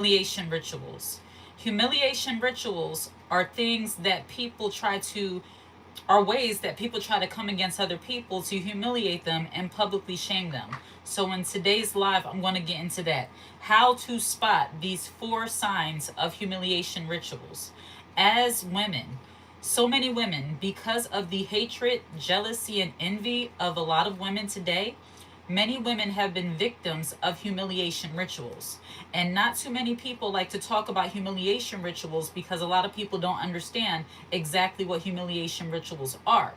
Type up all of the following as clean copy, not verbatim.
Humiliation rituals. Humiliation rituals are things that people try to, are ways that people try to come against other people to humiliate them and publicly shame them. So in today's live, I'm going to get into that. How to spot these 4 signs of humiliation rituals. As women, so many women, because of the hatred, jealousy, and envy of a lot of women today, many women have been victims of humiliation rituals. And not too many people like to talk about humiliation rituals because a lot of people don't understand exactly what humiliation rituals are.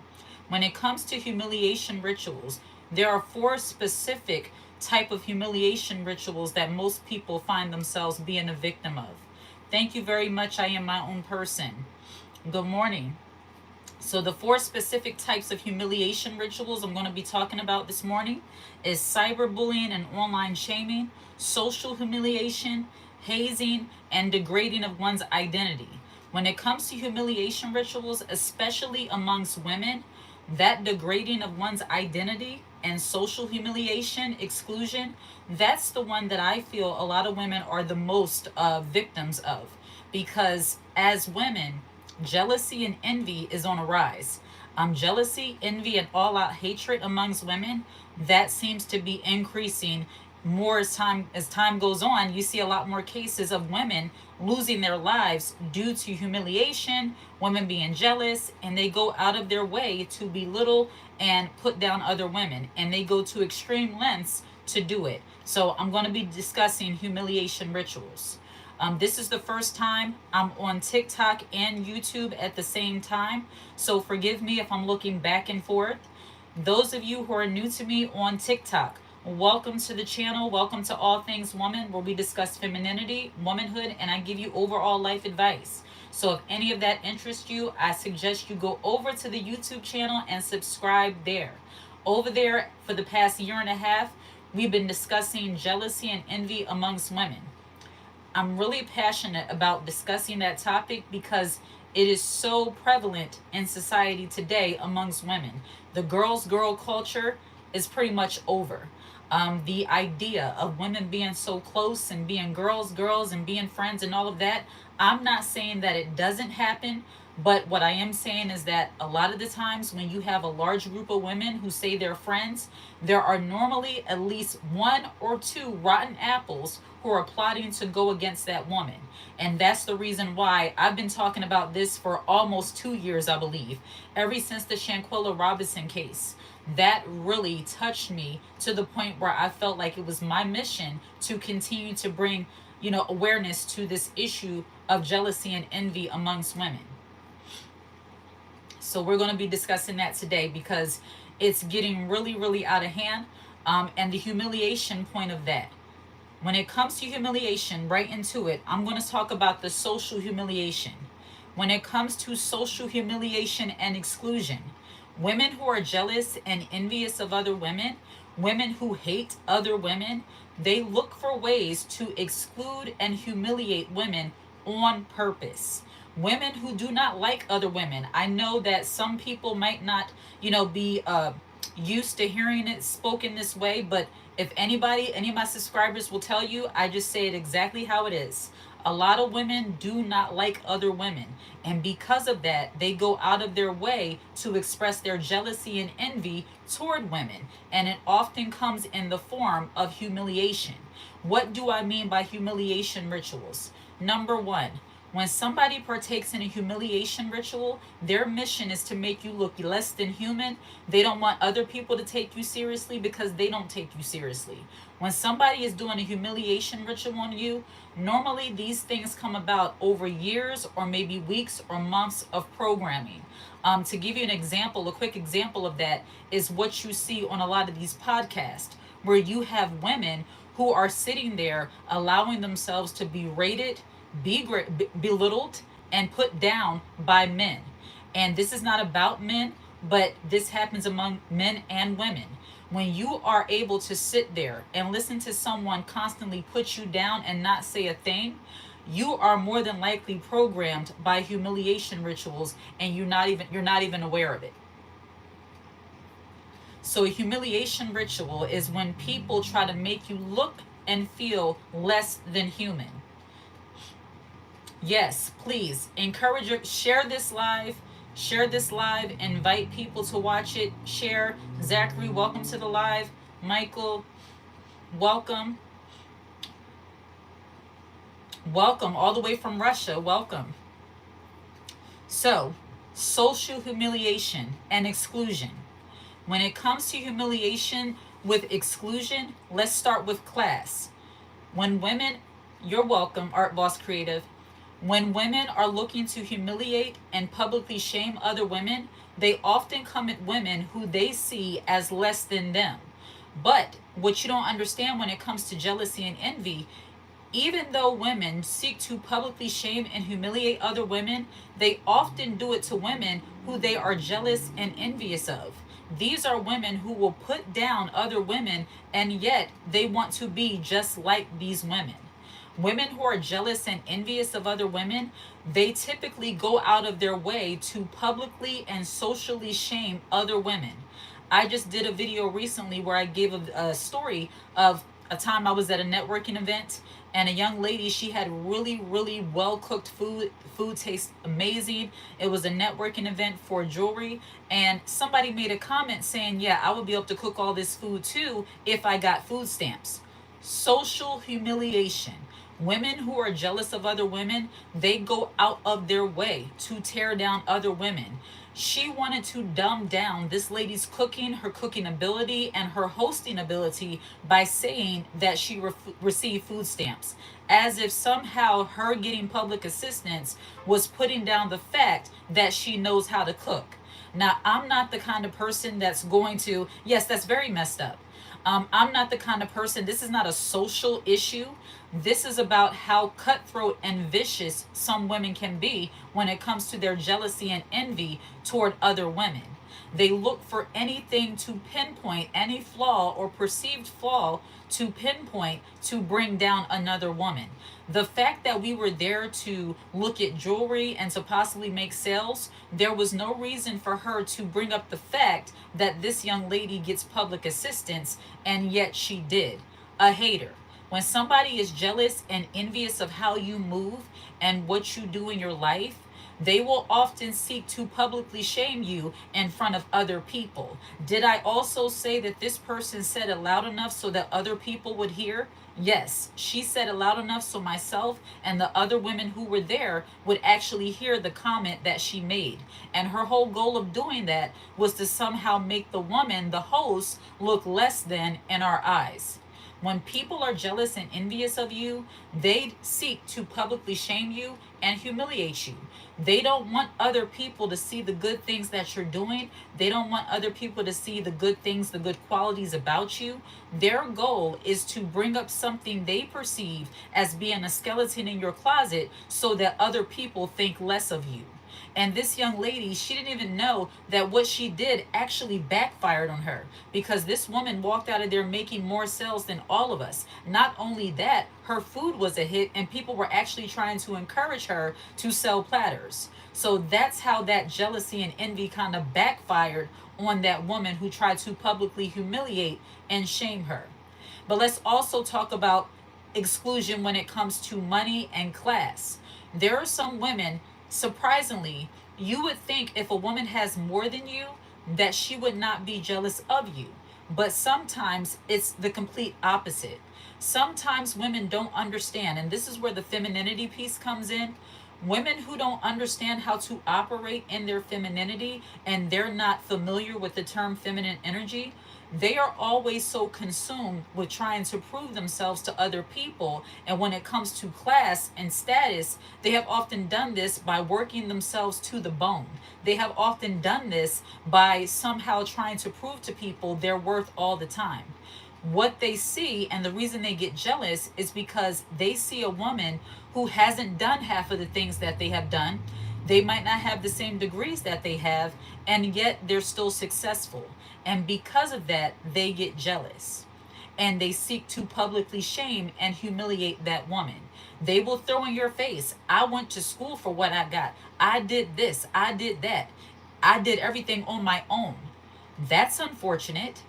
When it comes to humiliation rituals, there are 4 specific type of humiliation rituals that most people find themselves being a victim of. Thank you very much. I am my own person. Good morning. So the 4 specific types of humiliation rituals I'm going to be talking about this morning is cyberbullying and online shaming, social humiliation, hazing, and degrading of one's identity. When it comes to humiliation rituals, especially amongst women, that degrading of one's identity and social humiliation, exclusion, that's the one that I feel a lot of women are the most victims of. Because as women, jealousy and envy is on a rise. Jealousy, envy, and all out hatred amongst women, that seems to be increasing more as time goes on. You see a lot more cases of women losing their lives due to humiliation, women being jealous, and they go out of their way to belittle and put down other women, and they go to extreme lengths to do it. So I'm going to be discussing humiliation rituals. This is the first time I'm on TikTok and YouTube at the same time, so forgive me if I'm looking back and forth. Those of you who are new to me on TikTok, welcome to the channel. Welcome to All Things Woman, where we discuss femininity, womanhood, and I give you overall life advice. So if any of that interests you, I suggest you go over to the YouTube channel and subscribe there. Over there, for the past year and a half, we've been discussing jealousy and envy amongst women. I'm really passionate about discussing that topic because it is so prevalent in society today amongst women. The girls girl culture is pretty much over. The idea of women being so close and being girls and being friends and all of that, I'm not saying that it doesn't happen, but what I am saying is that a lot of the times when you have a large group of women who say they're friends, there are normally at least 1 or 2 rotten apples who are plotting to go against that woman. And that's the reason why I've been talking about this for almost 2 years, I believe, ever since the Shanquella Robinson case. That really touched me to the point where I felt like it was my mission to continue to bring, awareness to this issue of jealousy and envy amongst women. So we're going to be discussing that today because it's getting really, really out of hand. And the humiliation point of that. When it comes to humiliation, right into it, I'm going to talk about the social humiliation. When it comes to social humiliation and exclusion, women who are jealous and envious of other women, women who hate other women, they look for ways to exclude and humiliate women on purpose. Women who do not like other women. I know that some people might not, be used to hearing it spoken this way, but if any of my subscribers will tell you, I just say it exactly how it is. A lot of women do not like other women, and because of that, they go out of their way to express their jealousy and envy toward women, and it often comes in the form of humiliation. What do I mean by humiliation rituals? Number one, when somebody partakes in a humiliation ritual, their mission is to make you look less than human. They don't want other people to take you seriously because they don't take you seriously. When somebody is doing a humiliation ritual on you, normally these things come about over years or maybe weeks or months of programming. To give you an example, a quick example of that is what you see on a lot of these podcasts, where you have women who are sitting there allowing themselves to be rated, belittled, and put down by men. And this is not about men, but this happens among men and women. When you are able to sit there and listen to someone constantly put you down and not say a thing, you are more than likely programmed by humiliation rituals, and you're not even aware of it. So a humiliation ritual is when people try to make you look and feel less than human. Yes, please encourage your, share this live. Share this live. Invite people to watch it. Share. Zachary, welcome to the live. Michael, welcome. Welcome all the way from Russia. Welcome. So, social humiliation and exclusion. When it comes to humiliation with exclusion, let's start with class. When women, you're welcome, Art Boss Creative. When women are looking to humiliate and publicly shame other women, they often come at women who they see as less than them. But what you don't understand when it comes to jealousy and envy, even though women seek to publicly shame and humiliate other women, they often do it to women who they are jealous and envious of. These are women who will put down other women, and yet they want to be just like these women. Women who are jealous and envious of other women, they typically go out of their way to publicly and socially shame other women. I just did a video recently where I gave a story of a time I was at a networking event, and a young lady, she had really, really well cooked food. Food tastes amazing. It was a networking event for jewelry, and somebody made a comment saying, yeah, I would be able to cook all this food too if I got food stamps. Social humiliation. Women who are jealous of other women, they go out of their way to tear down other women. She wanted to dumb down this lady's cooking, her cooking ability, and her hosting ability by saying that she received food stamps, as if somehow her getting public assistance was putting down the fact that she knows how to cook. Now, I'm not the kind of person that's going to, yes, that's very messed up. I'm not the kind of person, this is not a social issue. This is about how cutthroat and vicious some women can be when it comes to their jealousy and envy toward other women. They look for anything to pinpoint, any flaw or perceived flaw to pinpoint to bring down another woman. The fact that we were there to look at jewelry and to possibly make sales, there was no reason for her to bring up the fact that this young lady gets public assistance, and yet she did. A hater. When somebody is jealous and envious of how you move and what you do in your life, they will often seek to publicly shame you in front of other people. Did I also say that this person said it loud enough so that other people would hear? Yes, she said it loud enough so myself and the other women who were there would actually hear the comment that she made. And her whole goal of doing that was to somehow make the woman, the host, look less than in our eyes. When people are jealous and envious of you, they seek to publicly shame you and humiliate you. They don't want other people to see the good things that you're doing. They don't want other people to see the good things, the good qualities about you. Their goal is to bring up something they perceive as being a skeleton in your closet so that other people think less of you. And this young lady, she didn't even know that what she did actually backfired on her, because this woman walked out of there making more sales than all of us. Not only that, her food was a hit and people were actually trying to encourage her to sell platters. So that's how that jealousy and envy kind of backfired on that woman who tried to publicly humiliate and shame her. But let's also talk about exclusion when it comes to money and class. There are some women, surprisingly, you would think if a woman has more than you, that she would not be jealous of you. But sometimes it's the complete opposite. Sometimes women don't understand, and this is where the femininity piece comes in. Women who don't understand how to operate in their femininity and they're not familiar with the term feminine energy, they are always so consumed with trying to prove themselves to other people. And when it comes to class and status, they have often done this by working themselves to the bone. They have often done this by somehow trying to prove to people their worth all the time. What they see and the reason they get jealous is because they see a woman who hasn't done half of the things that they have done. They might not have the same degrees that they have, and yet they're still successful. And because of that, they get jealous. And they seek to publicly shame and humiliate that woman. They will throw in your face, I went to school for what I got. I did this, I did that. I did everything on my own. That's unfortunate.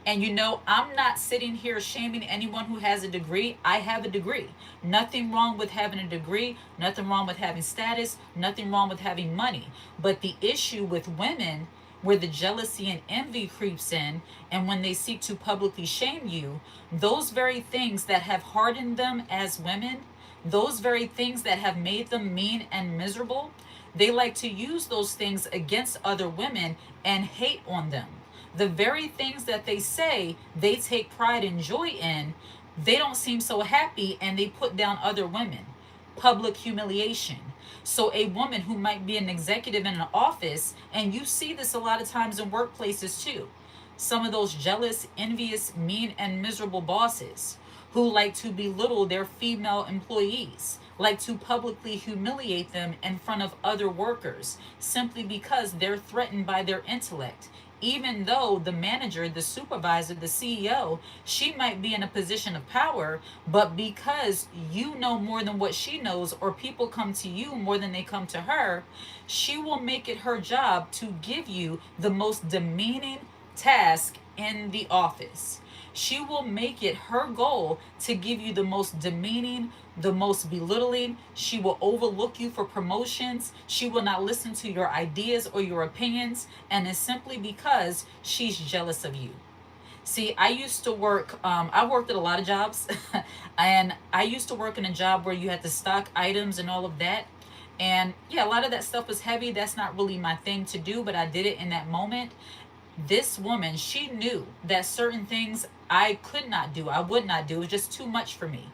And I'm not sitting here shaming anyone who has a degree. I have a degree. Nothing wrong with having a degree, nothing wrong with having status, nothing wrong with having money. But the issue with women, where the jealousy and envy creeps in, and when they seek to publicly shame you, those very things that have hardened them as women, those very things that have made them mean and miserable, they like to use those things against other women and hate on them. The very things that they say they take pride and joy in, they don't seem so happy and they put down other women. Public humiliation. So, a woman who might be an executive in an office, and you see this a lot of times in workplaces too, some of those jealous, envious, mean, and miserable bosses who like to belittle their female employees, like to publicly humiliate them in front of other workers simply because they're threatened by their intellect. Even though the manager, the supervisor, the CEO, she might be in a position of power, but because you know more than what she knows, or people come to you more than they come to her, she will make it her job to give you the most demeaning task in the office. She will make it her goal to give you the most demeaning, the most belittling. She will overlook you for promotions. She will not listen to your ideas or your opinions. And it's simply because she's jealous of you. See, I used to work, I worked at a lot of jobs. And I used to work in a job where you had to stock items and all of that. And yeah, a lot of that stuff was heavy. That's not really my thing to do, but I did it in that moment. This woman, she knew that certain things I could not do, I would not do. It was just too much for me.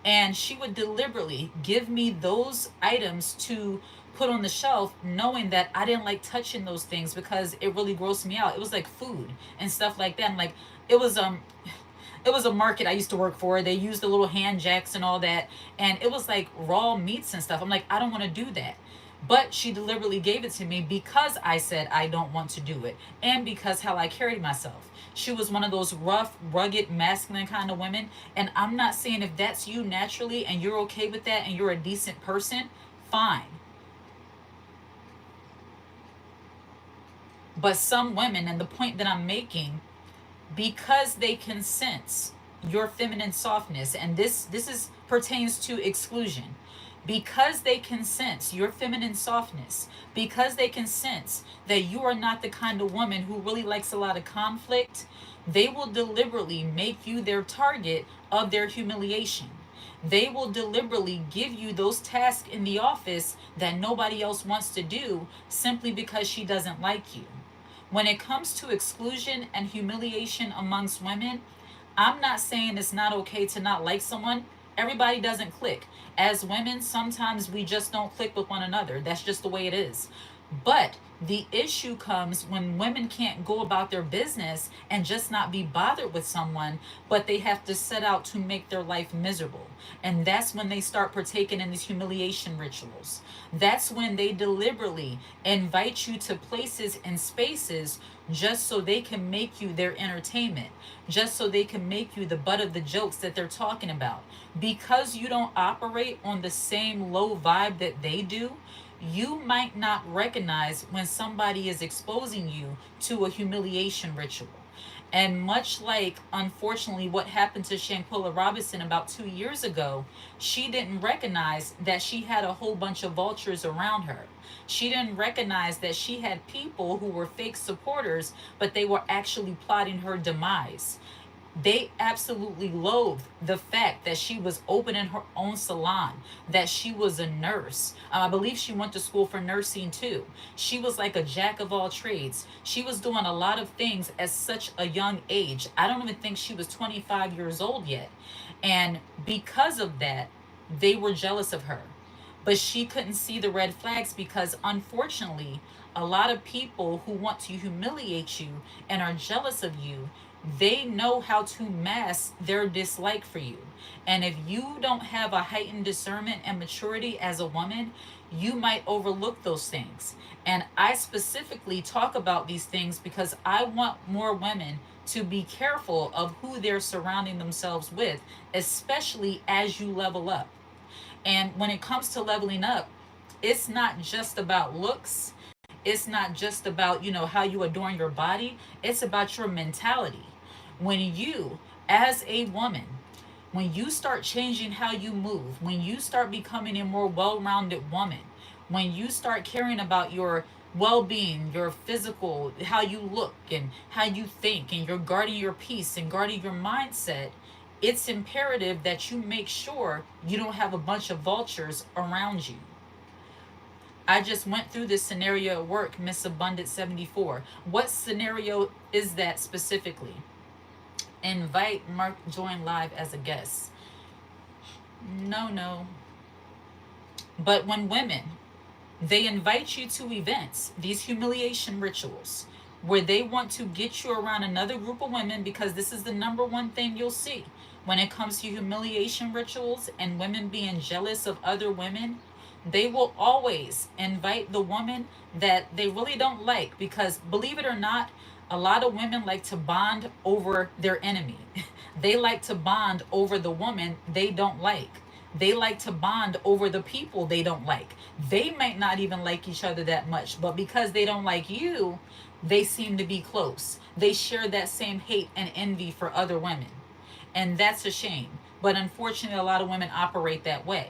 And she would deliberately give me those items to put on the shelf, knowing that I didn't like touching those things because it really grossed me out. It was like food and stuff like that. And like it was it was a market I used to work for. They used the little hand jacks and all that. And it was like raw meats and stuff. I'm like, I don't want to do that. But she deliberately gave it to me because I said I don't want to do it. And because how I carried myself. She was one of those rough, rugged, masculine kind of women. And I'm not saying if that's you naturally and you're okay with that and you're a decent person, fine. But some women, and the point that I'm making, because they can sense your feminine softness, and this is pertains to exclusion, because they can sense your feminine softness, because they can sense that you are not the kind of woman who really likes a lot of conflict, they will deliberately make you their target of their humiliation. They will deliberately give you those tasks in the office that nobody else wants to do simply because she doesn't like you. When it comes to exclusion and humiliation amongst women, I'm not saying it's not okay to not like someone. Everybody doesn't click. As women, sometimes we just don't click with one another. That's just the way it is. But the issue comes when women can't go about their business and just not be bothered with someone, but they have to set out to make their life miserable. And that's when they start partaking in these humiliation rituals. That's when they deliberately invite you to places and spaces just so they can make you their entertainment, just so they can make you the butt of the jokes that they're talking about. Because you don't operate on the same low vibe that they do, you might not recognize when somebody is exposing you to a humiliation ritual. And much like, unfortunately, what happened to Shanquilla Robinson about 2 years ago, she didn't recognize that she had a whole bunch of vultures around her. She didn't recognize that she had people who were fake supporters, but they were actually plotting her demise. They absolutely loathed the fact that she was opening her own salon, that she was a nurse. I believe she went to school for nursing too. She was like a jack of all trades. She was doing a lot of things at such a young age. I don't even think she was 25 years old yet. And because of that, they were jealous of her. But she couldn't see the red flags because, unfortunately, a lot of people who want to humiliate you and are jealous of you, they know how to mask their dislike for you. And if you don't have a heightened discernment and maturity as a woman, you might overlook those things. And I specifically talk about these things because I want more women to be careful of who they're surrounding themselves with, especially as you level up. And when it comes to leveling up, it's not just about looks. It's not just about, how you adorn your body. It's about your mentality. When you, as a woman, when you start changing how you move, when you start becoming a more well rounded woman, when you start caring about your well being, your physical, how you look and how you think, and you're guarding your peace and guarding your mindset, it's imperative that you make sure you don't have a bunch of vultures around you. I just went through this scenario at work, Miss Abundant 74. What scenario is that specifically? Invite Mark join live as a guest. No, no. But when women, they invite you to events, these humiliation rituals, where they want to get you around another group of women, because this is the number one thing you'll see when it comes to humiliation rituals and women being jealous of other women. They will always invite the woman that they really don't like, because believe it or not, a lot of women like to bond over their enemy. They like to bond over the woman they don't like. They like to bond over the people they don't like. They might not even like each other that much, but because they don't like you, they seem to be close. They share that same hate and envy for other women. And that's a shame. But unfortunately, a lot of women operate that way.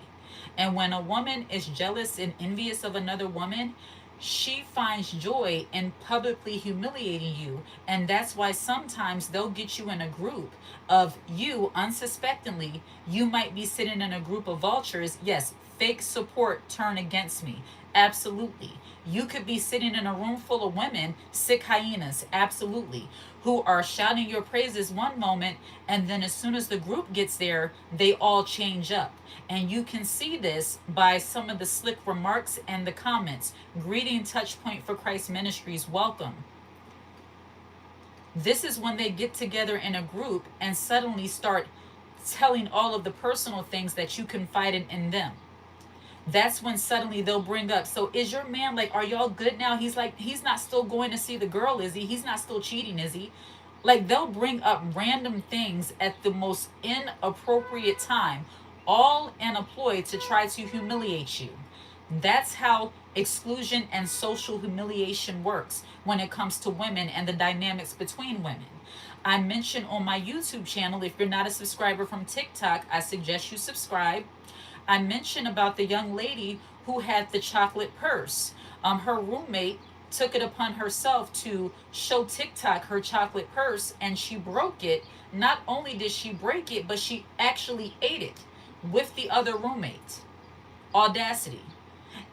And when a woman is jealous and envious of another woman, she finds joy in publicly humiliating you. And that's why sometimes they'll get you in a group of you unsuspectingly. You might be sitting in a group of vultures. Yes, fake support turn against me. Absolutely. You could be sitting in a room full of women, sick hyenas, absolutely, who are shouting your praises one moment, and then as soon as the group gets there, they all change up. And you can see this by some of the slick remarks and the comments. Greeting Touchpoint for Christ Ministries, welcome. This is when they get together in a group and suddenly start telling all of the personal things that you confide in them. That's when suddenly they'll bring up, so is your man, like, are y'all good now? He's like, he's not still going to see the girl, is he? He's not still cheating, is he? Like, they'll bring up random things at the most inappropriate time, all in a ploy to try to humiliate you. That's how exclusion and social humiliation works when it comes to women and the dynamics between women. I mentioned on my YouTube channel, if you're not a subscriber from TikTok, I suggest you subscribe. I mentioned about the young lady who had the chocolate purse. Her roommate took it upon herself to show TikTok her chocolate purse, and she broke it. Not only did she break it, but she actually ate it with the other roommate. Audacity.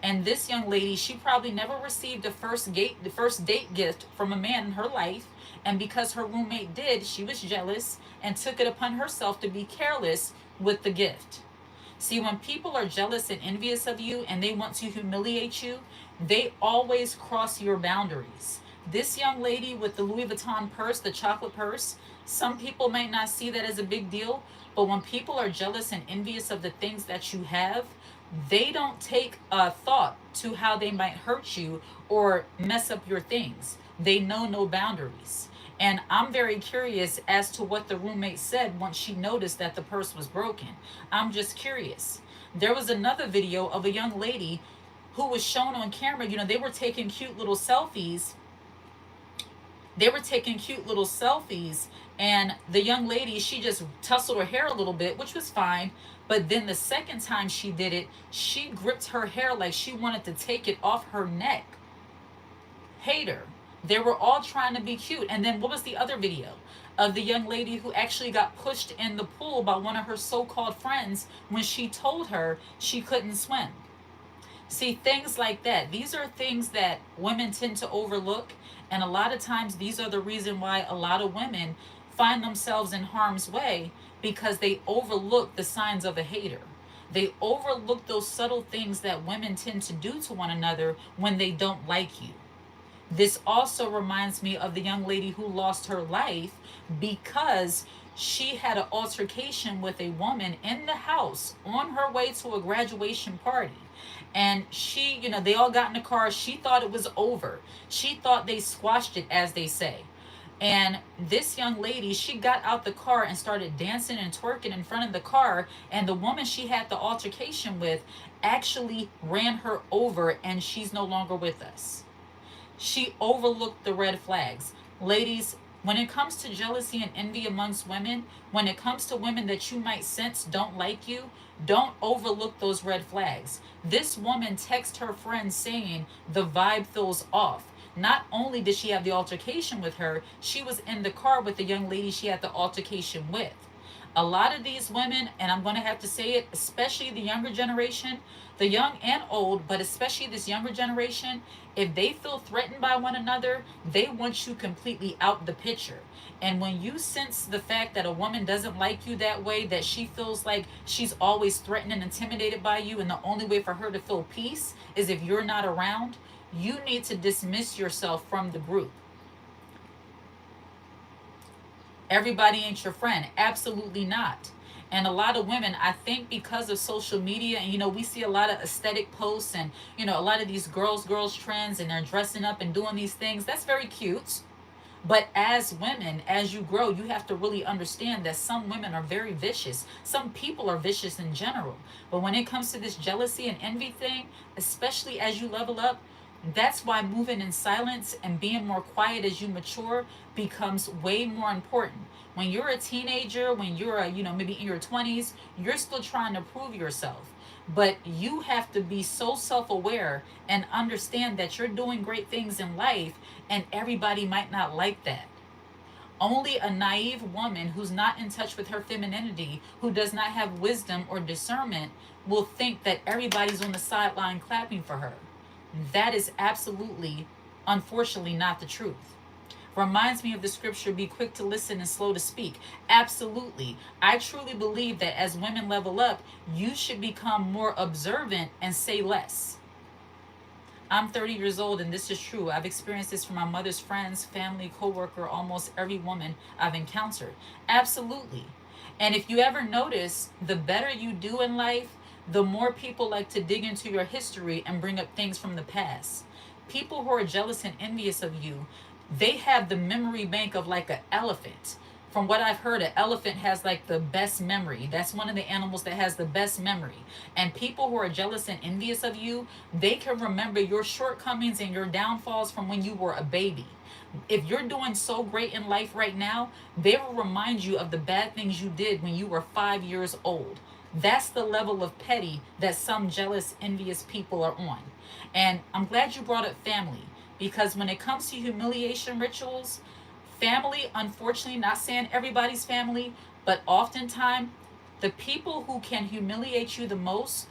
And this young lady, she probably never received the first date gift from a man in her life. And because her roommate did, she was jealous and took it upon herself to be careless with the gift. See, when people are jealous and envious of you and they want to humiliate you, they always cross your boundaries. This young lady with the Louis Vuitton purse, the chocolate purse, some people might not see that as a big deal, but when people are jealous and envious of the things that you have, they don't take a thought to how they might hurt you or mess up your things. They know no boundaries. And I'm very curious as to what the roommate said once she noticed that the purse was broken. I'm just curious. There was another video of a young lady who was shown on camera. You know, they were taking cute little selfies. And the young lady, she just tousled her hair a little bit, which was fine. But then the second time she did it, she gripped her hair like she wanted to take it off her neck. Hater. They were all trying to be cute. And then what was the other video of the young lady who actually got pushed in the pool by one of her so-called friends when she told her she couldn't swim? See, things like that. These are things that women tend to overlook. And a lot of times these are the reason why a lot of women find themselves in harm's way, because they overlook the signs of a hater. They overlook those subtle things that women tend to do to one another when they don't like you. This also reminds me of the young lady who lost her life because she had an altercation with a woman in the house on her way to a graduation party. And she, you know, they all got in the car. She thought it was over. She thought they squashed it, as they say. And this young lady, she got out the car and started dancing and twerking in front of the car. And the woman she had the altercation with actually ran her over, and she's no longer with us. She overlooked the red flags. Ladies, When it comes to jealousy and envy amongst women, when it comes to women that you might sense don't like you, don't overlook those red flags. This woman texted her friend saying the vibe feels off. Not only did she have the altercation with her, she was in the car with the young lady she had the altercation with. A lot of these women, and I'm going to have to say it, especially the younger generation, the young and old, but especially this younger generation, if they feel threatened by one another, they want you completely out the picture. And when you sense the fact that a woman doesn't like you that way, that she feels like she's always threatened and intimidated by you, and the only way for her to feel peace is if you're not around, you need to dismiss yourself from the group. Everybody ain't your friend. Absolutely not. And a lot of women, I think because of social media, and we see a lot of aesthetic posts and, a lot of these girls trends, and they're dressing up and doing these things. That's very cute. But as women, as you grow, you have to really understand that some women are very vicious. Some people are vicious in general. But when it comes to this jealousy and envy thing, especially as you level up, that's why moving in silence and being more quiet as you mature becomes way more important. When you're a teenager, when you're maybe in your 20s, you're still trying to prove yourself. But you have to be so self-aware and understand that you're doing great things in life, and everybody might not like that. Only a naive woman who's not in touch with her femininity, who does not have wisdom or discernment, will think that everybody's on the sideline clapping for her. That is absolutely, unfortunately, not the truth. Reminds me of the scripture, be quick to listen and slow to speak. Absolutely. I truly believe that as women level up, you should become more observant and say less. I'm 30 years old, and this is true. I've experienced this from my mother's friends, family, coworker, almost every woman I've encountered. Absolutely. And if you ever notice, the better you do in life, the more people like to dig into your history and bring up things from the past. People who are jealous and envious of you, they have the memory bank of like an elephant. From what I've heard, an elephant has like the best memory. That's one of the animals that has the best memory. And people who are jealous and envious of you, they can remember your shortcomings and your downfalls from when you were a baby. If you're doing so great in life right now, they will remind you of the bad things you did when you were 5 years old. That's the level of petty that some jealous, envious people are on. And I'm glad you brought up family, because when it comes to humiliation rituals, family, unfortunately, not saying everybody's family, but oftentimes the people who can humiliate you the most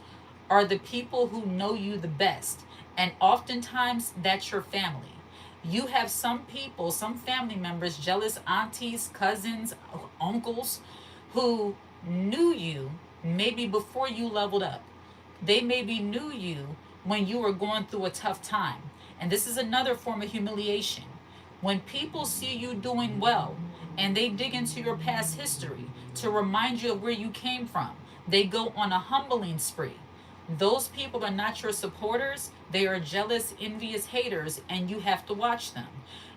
are the people who know you the best. And oftentimes that's your family. You have some people, some family members, jealous aunties, cousins, uncles, who knew you maybe before you leveled up. They maybe knew you when you were going through a tough time. And this is another form of humiliation. When people see you doing well and they dig into your past history to remind you of where you came from, they go on a humbling spree. Those people are not your supporters. They are jealous, envious haters, and you have to watch them.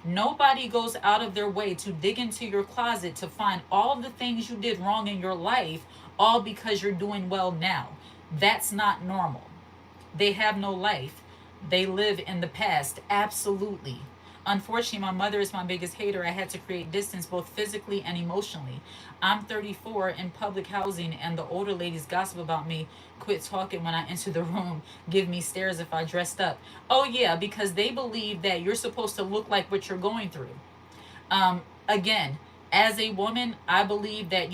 Nobody goes out of their way to dig into your closet to find all the things you did wrong in your life, all because you're doing well now. That's not normal. They have no life. They live in the past. Absolutely. Unfortunately, my mother is my biggest hater. I had to create distance both physically and emotionally. I'm 34 in public housing, and the older ladies gossip about me, quit talking when I enter the room, give me stares if I dressed up. Oh, yeah, because they believe that you're supposed to look like what you're going through. Again, as a woman, I believe that,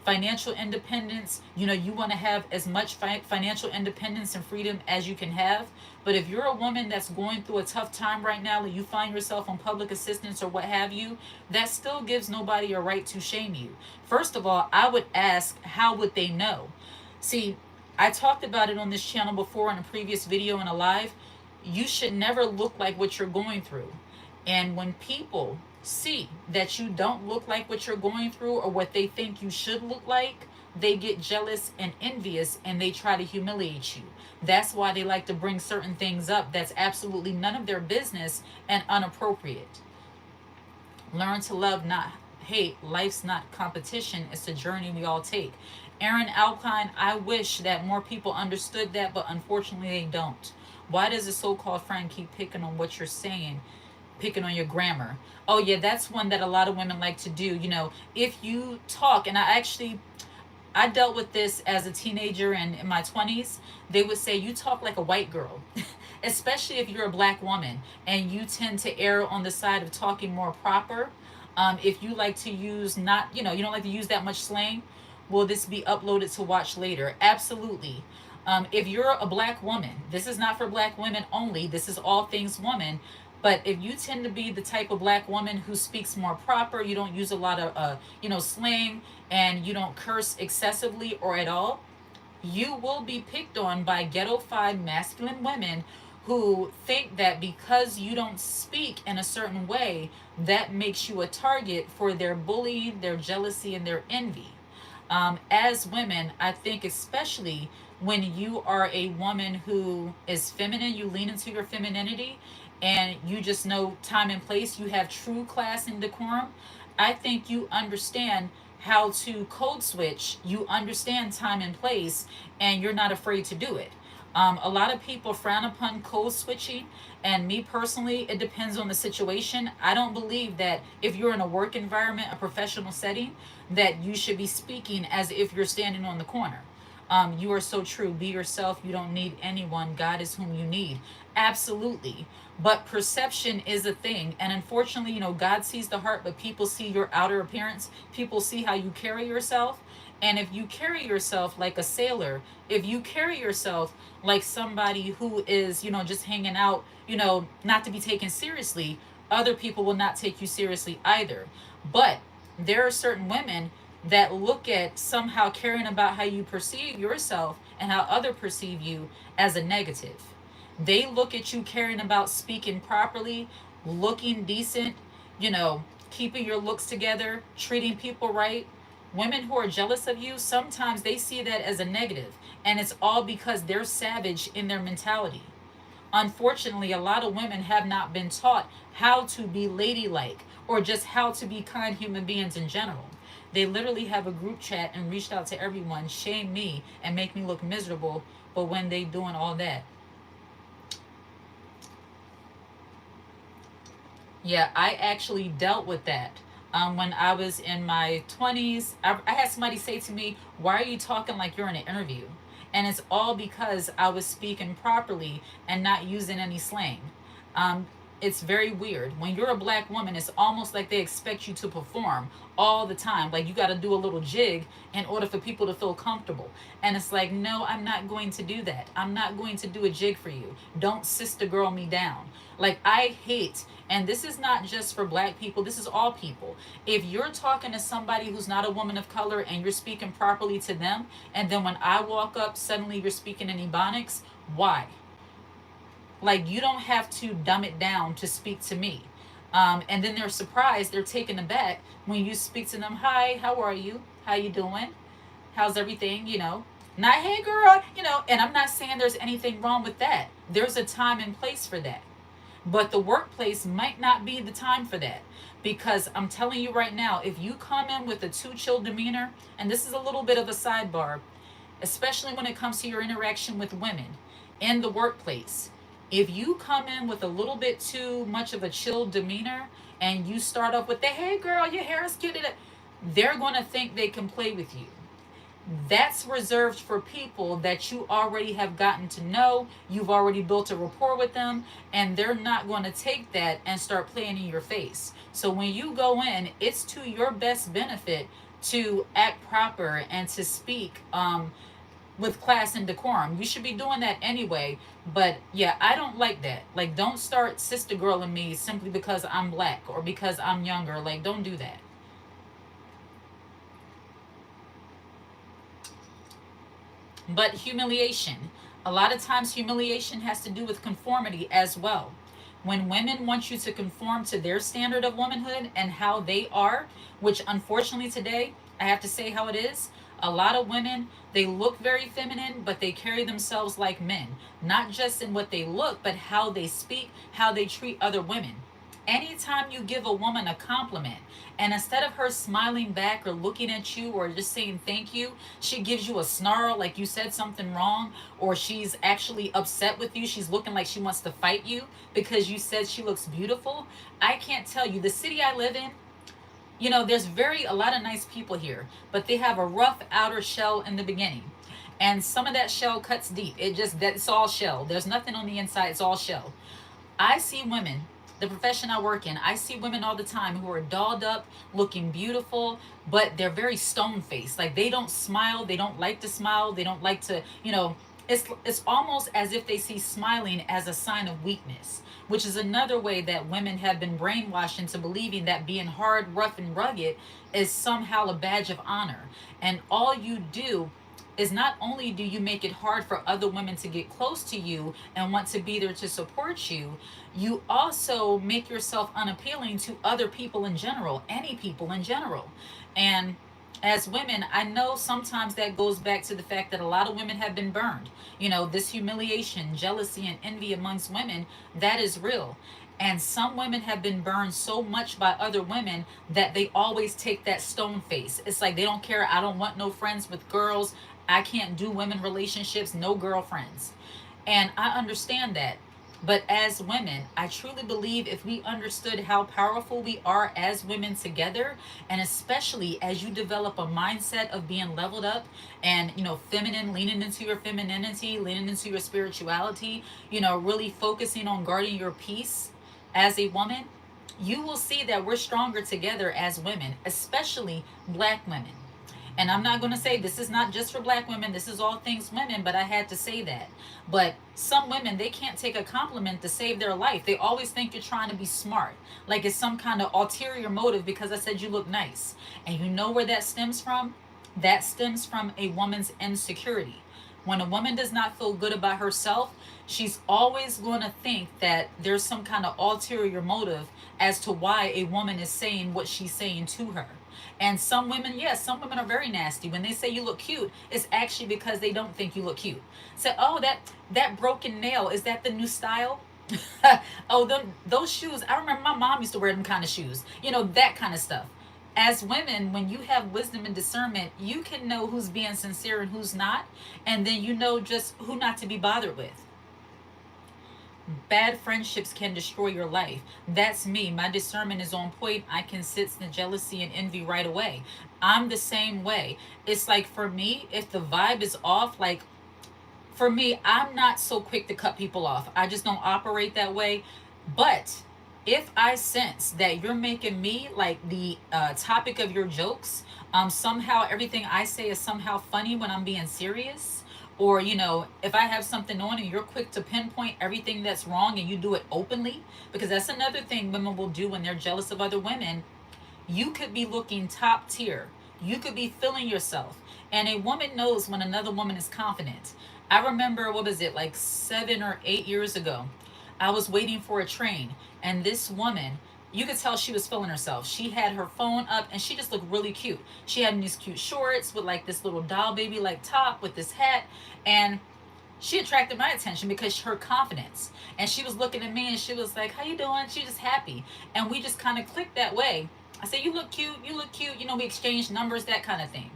financial independence, you want to have as much financial independence and freedom as you can have. But if you're a woman that's going through a tough time right now, that you find yourself on public assistance or what have you, that still gives nobody a right to shame you. First of all, I would ask, how would they know? See, I talked about it on this channel before in a previous video and a live. You should never look like what you're going through. And when people see that you don't look like what you're going through or what they think you should look like, they get jealous and envious and they try to humiliate you. That's why they like to bring certain things up that's absolutely none of their business and inappropriate. Learn to love, not hate. Life's not competition. It's a journey we all take. Aaron Alpine, I wish that more people understood that, but unfortunately they don't. Why does a so-called friend keep picking on what you're saying? picking on your grammar. Oh yeah, that's one that a lot of women like to do. If you talk, and I dealt with this as a teenager and in my 20s. They would say, you talk like a white girl, especially if you're a black woman and you tend to err on the side of talking more proper. If you like to use not, you don't like to use that much slang, will this be uploaded to watch later? Absolutely. If you're a black woman, this is not for black women only, this is all things woman. But if you tend to be the type of black woman who speaks more proper, you don't use a lot of, slang, and you don't curse excessively or at all, you will be picked on by ghetto-fied masculine women who think that because you don't speak in a certain way, that makes you a target for their bullying, their jealousy, and their envy. As women, I think especially when you are a woman who is feminine, you lean into your femininity, and you just know time and place, you have true class and decorum. I think you understand how to code switch, you understand time and place, and you're not afraid to do it. A lot of people frown upon code switching, and me personally, it depends on the situation. I don't believe that if you're in a work environment, a professional setting, that you should be speaking as if you're standing on the corner. You are so true. Be yourself. You don't need anyone. God is whom you need. Absolutely. But perception is a thing. And unfortunately, God sees the heart, but people see your outer appearance. People see how you carry yourself. And if you carry yourself like a sailor, if you carry yourself like somebody who is, just hanging out, not to be taken seriously, other people will not take you seriously either. But there are certain women that look at somehow caring about how you perceive yourself and how others perceive you as a negative. They look at you caring about speaking properly, looking decent, keeping your looks together, treating people right. Women who are jealous of you, sometimes they see that as a negative, and it's all because they're savage in their mentality. Unfortunately, a lot of women have not been taught how to be ladylike or just how to be kind human beings in general. They literally have a group chat and reached out to everyone, shame me and make me look miserable. But when they doing all that, yeah, I actually dealt with that. When I was in my 20s, I had somebody say to me, why are you talking like you're in an interview? And it's all because I was speaking properly and not using any slang. Um, it's very weird. When you're a black woman, it's almost like they expect you to perform all the time. Like you got to do a little jig in order for people to feel comfortable. And it's like, no, I'm not going to do that. I'm not going to do a jig for you. Don't sister girl me down. Like I hate, and this is not just for black people, this is all people. If you're talking to somebody who's not a woman of color and you're speaking properly to them, and then when I walk up, suddenly you're speaking in Ebonics, why? Like you don't have to dumb it down to speak to me. And then they're surprised, they're taken aback when you speak to them. Hi, how are you? How you doing? How's everything? Not hey girl. And I'm not saying there's anything wrong with that. There's a time and place for that. But the workplace might not be the time for that. Because I'm telling you right now, if you come in with a too chill demeanor, and this is a little bit of a sidebar, especially when it comes to your interaction with women in the workplace, if you come in with a little bit too much of a chill demeanor and you start off with the hey girl, your hair is cute, they're going to think they can play with you. That's reserved for people that you already have gotten to know. You've already built a rapport with them, and they're not going to take that and start playing in your face. So when you go in, it's to your best benefit to act proper and to speak with class and decorum. You should be doing that anyway. But yeah, I don't like that. Like, don't start sister girling me simply because I'm black or because I'm younger. Like, don't do that. But humiliation. A lot of times, humiliation has to do with conformity as well. When women want you to conform to their standard of womanhood and how they are, which unfortunately today, I have to say how it is, a lot of women, they look very feminine, but they carry themselves like men. Not just in what they look, but how they speak, how they treat other women. Anytime you give a woman a compliment, and instead of her smiling back or looking at you or just saying thank you, she gives you a snarl like you said something wrong, or she's actually upset with you. She's looking like she wants to fight you because you said she looks beautiful. I can't tell you, the city I live in, there's a lot of nice people here, but they have a rough outer shell in the beginning. And some of that shell cuts deep. It's all shell. There's nothing on the inside. It's all shell. I see women, the profession I work in, I see women all the time who are dolled up, looking beautiful, but they're very stone faced. Like they don't smile, they don't like to smile, they don't like to, it's almost as if they see smiling as a sign of weakness, which is another way that women have been brainwashed into believing that being hard, rough, and rugged is somehow a badge of honor. And all you do is not only do you make it hard for other women to get close to you and want to be there to support you, you also make yourself unappealing to other people in general, any people in general. And as women, I know sometimes that goes back to the fact that a lot of women have been burned. This humiliation, jealousy, and envy amongst women, that is real. And some women have been burned so much by other women that they always take that stone face. It's like they don't care. I don't want no friends with girls. I can't do women relationships, no girlfriends. And I understand that. But as women, I truly believe if we understood how powerful we are as women together, and especially as you develop a mindset of being leveled up and, feminine, leaning into your femininity, leaning into your spirituality, really focusing on guarding your peace as a woman, you will see that we're stronger together as women, especially black women. And I'm not going to say this is not just for black women, this is all things women, but I had to say that. But some women, they can't take a compliment to save their life. They always think you're trying to be smart, like it's some kind of ulterior motive because I said you look nice. And you know where that stems from? That stems from a woman's insecurity. When a woman does not feel good about herself, she's always going to think that there's some kind of ulterior motive as to why a woman is saying what she's saying to her. And some women, yes, some women are very nasty. When they say you look cute, it's actually because they don't think you look cute. Say, oh, that broken nail, is that the new style? Oh, those shoes, I remember my mom used to wear them kind of shoes. That kind of stuff. As women, when you have wisdom and discernment, you can know who's being sincere and who's not. And then you know just who not to be bothered with. Bad friendships can destroy your life. That's me. My discernment is on point. I can sense the jealousy and envy right away. I'm the same way. It's like for me, if the vibe is off, like for me, I'm not so quick to cut people off. I just don't operate that way. But if I sense that you're making me like the topic of your jokes, somehow everything I say is somehow funny when I'm being serious, or if I have something on and you're quick to pinpoint everything that's wrong and you do it openly, because that's another thing women will do when they're jealous of other women. You could be looking top tier, you could be feeling yourself, and a woman knows when another woman is confident. I remember, what was it, like 7 or 8 years ago, I was waiting for a train, and this woman, you could tell she was feeling herself. She had her phone up and she just looked really cute. She had these cute shorts with like this little doll baby like top with this hat, and she attracted my attention because her confidence. And she was looking at me and she was like, how you doing? She just happy. And we just kind of clicked that way. I said, you look cute, you look cute. We exchanged numbers, that kind of thing.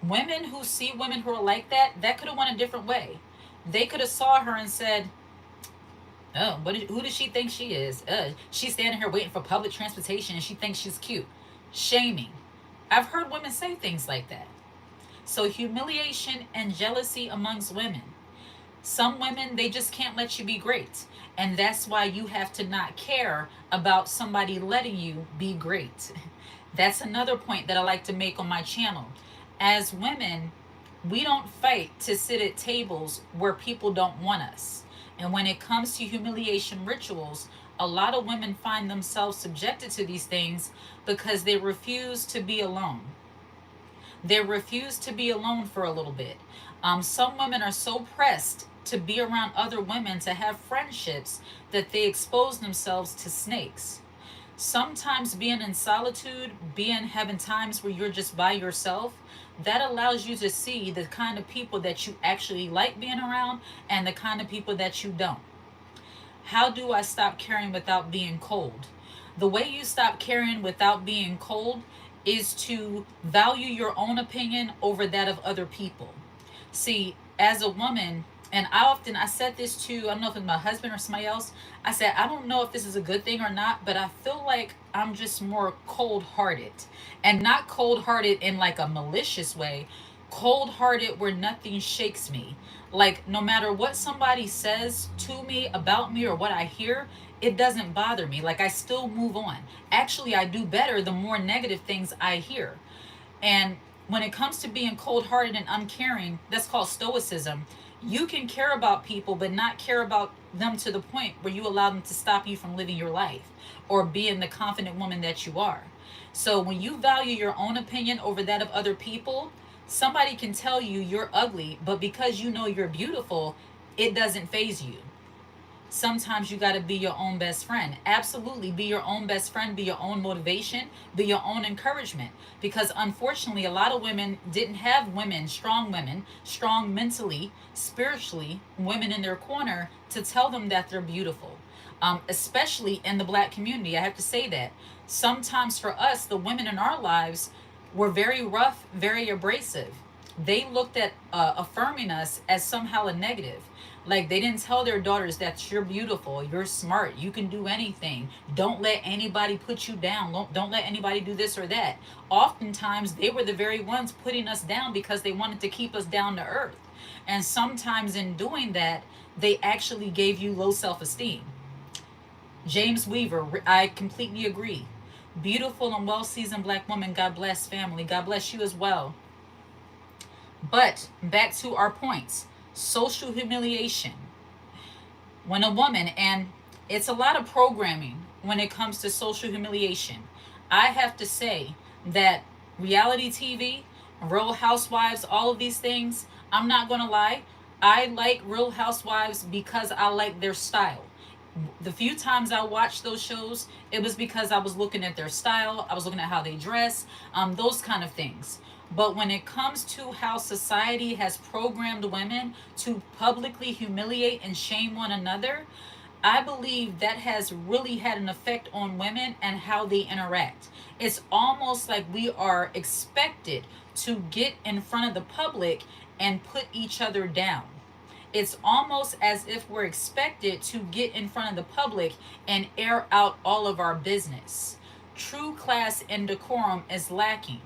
Women who see women who are like that, that could have went a different way. They could have saw her and said, oh, who does she think she is? She's standing here waiting for public transportation and she thinks she's cute. Shaming. I've heard women say things like that. So humiliation and jealousy amongst women. Some women, they just can't let you be great. And that's why you have to not care about somebody letting you be great. That's another point that I like to make on my channel. As women, we don't fight to sit at tables where people don't want us. And when it comes to humiliation rituals, a lot of women find themselves subjected to these things because they refuse to be alone. They refuse to be alone for a little bit. Some women are so pressed to be around other women, to have friendships, that they expose themselves to snakes. Sometimes being in solitude, having times where you're just by yourself, that allows you to see the kind of people that you actually like being around and the kind of people that you don't. How do I stop caring without being cold? The way you stop caring without being cold is to value your own opinion over that of other people. See, as a woman, and I said this to, I don't know if it's my husband or somebody else. I said, I don't know if this is a good thing or not, but I feel like I'm just more cold hearted. And not cold hearted in like a malicious way, cold hearted where nothing shakes me. Like, no matter what somebody says to me about me or what I hear, it doesn't bother me. Like, I still move on. Actually, I do better the more negative things I hear. And when it comes to being cold hearted and uncaring, that's called stoicism. You can care about people, but not care about them to the point where you allow them to stop you from living your life or being the confident woman that you are. So when you value your own opinion over that of other people, somebody can tell you you're ugly, but because you know you're beautiful, it doesn't faze you. Sometimes you got to be your own best friend. Absolutely, be your own best friend, be your own motivation, be your own encouragement. Because unfortunately, a lot of women didn't have women, strong mentally, spiritually, women in their corner to tell them that they're beautiful. Especially in the black community, I have to say that. Sometimes for us, the women in our lives were very rough, very abrasive. They looked at affirming us as somehow a negative. Like, they didn't tell their daughters that you're beautiful, you're smart, you can do anything. Don't let anybody put you down. Don't let anybody do this or that. Oftentimes, they were the very ones putting us down because they wanted to keep us down to earth. And sometimes in doing that, they actually gave you low self esteem. James Weaver, I completely agree. Beautiful and well seasoned black woman, God bless family. God bless you as well. But back to our points, social humiliation. When a woman, and it's a lot of programming when it comes to social humiliation. I have to say that reality TV, Real Housewives, all of these things, I'm not going to lie. I like Real Housewives because I like their style. The few times I watched those shows, it was because I was looking at their style, I was looking at how they dress, those kind of things. But when it comes to how society has programmed women to publicly humiliate and shame one another, I believe that has really had an effect on women and how they interact. It's almost like we are expected to get in front of the public and put each other down. It's almost as if we're expected to get in front of the public and air out all of our business. True class and decorum is lacking.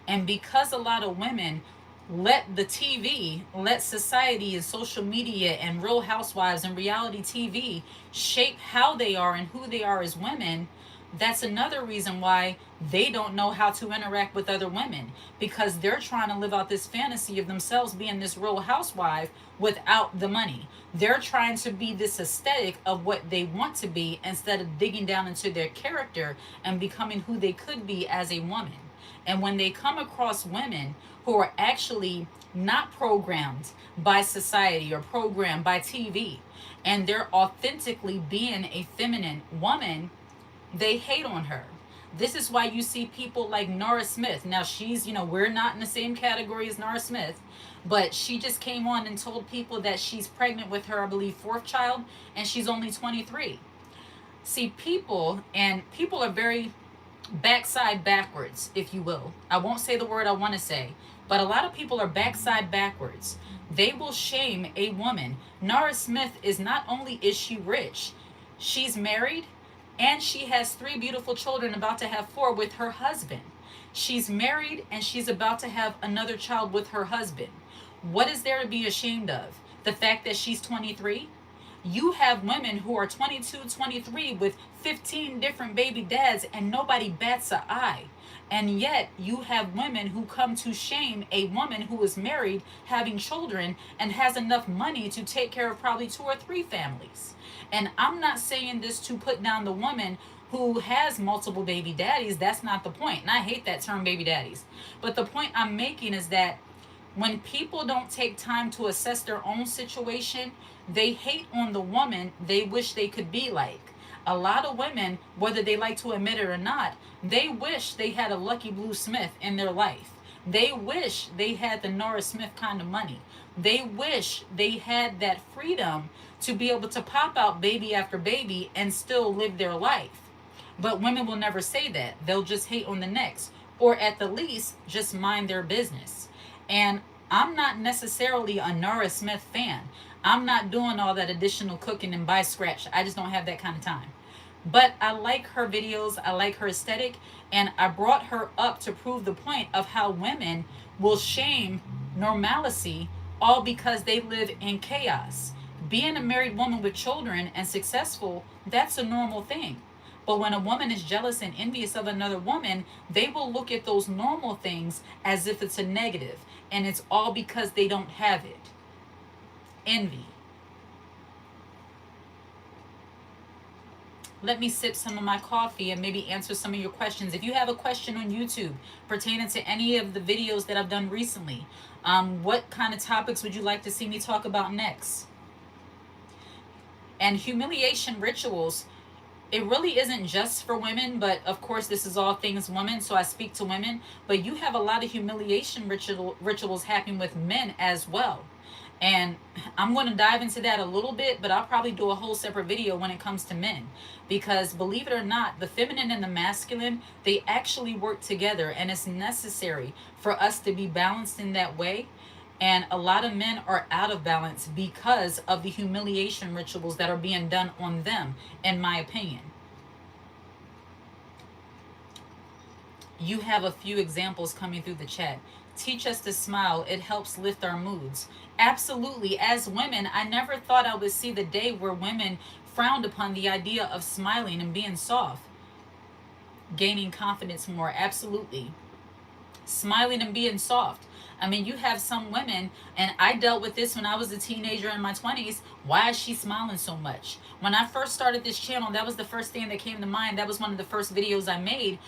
And because a lot of women let the TV, let society and social media and Real Housewives and reality TV shape how they are and who they are as women, that's another reason why they don't know how to interact with other women, because they're trying to live out this fantasy of themselves being this Real Housewife without the money. They're trying to be this aesthetic of what they want to be instead of digging down into their character and becoming who they could be as a woman. And when they come across women who are actually not programmed by society or programmed by TV, and they're authentically being a feminine woman, they hate on her. This is why you see people like Nora Smith. Now, we're not in the same category as Nora Smith, but she just came on and told people that she's pregnant with her, I believe, fourth child, and she's only 23. See, people are very backside backwards, if you will. I won't say the word I want to say, but a lot of people are backside backwards. They will shame a woman. Nora Smith is she rich, she's married, and she has 3 beautiful children, about to have 4 with her husband. She's married and she's about to have another child with her husband. What is there to be ashamed of? The fact that she's 23? You have women who are 22, 23 with 15 different baby dads and nobody bats an eye. And yet you have women who come to shame a woman who is married, having children, and has enough money to take care of probably 2 or 3 families. And I'm not saying this to put down the woman who has multiple baby daddies. That's not the point. And I hate that term, baby daddies. But the point I'm making is that when people don't take time to assess their own situation, they hate on the woman they wish they could be like. A lot of women, whether they like to admit it or not, they wish they had a Lucky Blue Smith in their life. They wish they had the Nora Smith kind of money. They wish they had that freedom to be able to pop out baby after baby and still live their life. But women will never say that. They'll just hate on the next, or at the least, just mind their business. And I'm not necessarily a Nora Smith fan. I'm not doing all that additional cooking and by scratch. I just don't have that kind of time. But I like her videos, I like her aesthetic, and I brought her up to prove the point of how women will shame normalcy all because they live in chaos. Being a married woman with children and successful, that's a normal thing. But when a woman is jealous and envious of another woman, they will look at those normal things as if it's a negative, and it's all because they don't have it. Envy. Let me sip some of my coffee and maybe answer some of your questions. If you have a question on YouTube pertaining to any of the videos that I've done recently, what kind of topics would you like to see me talk about next? And humiliation rituals, it really isn't just for women, but of course this is all things women, so I speak to women. But you have a lot of humiliation rituals happening with men as well. And I'm going to dive into that a little bit, but I'll probably do a whole separate video when it comes to men. Because believe it or not, the feminine and the masculine, they actually work together, and it's necessary for us to be balanced in that way. And a lot of men are out of balance because of the humiliation rituals that are being done on them, in my opinion. You have a few examples coming through the chat. Teach us to smile. It helps lift our moods. Absolutely. As women, I never thought I would see the day where women frowned upon the idea of smiling and being soft. Gaining confidence more. Absolutely. Smiling and being soft. I mean, you have some women, and I dealt with this when I was a teenager in my 20s. Why is she smiling so much? When I first started this channel, that was the first thing that came to mind. That was one of the first videos I made.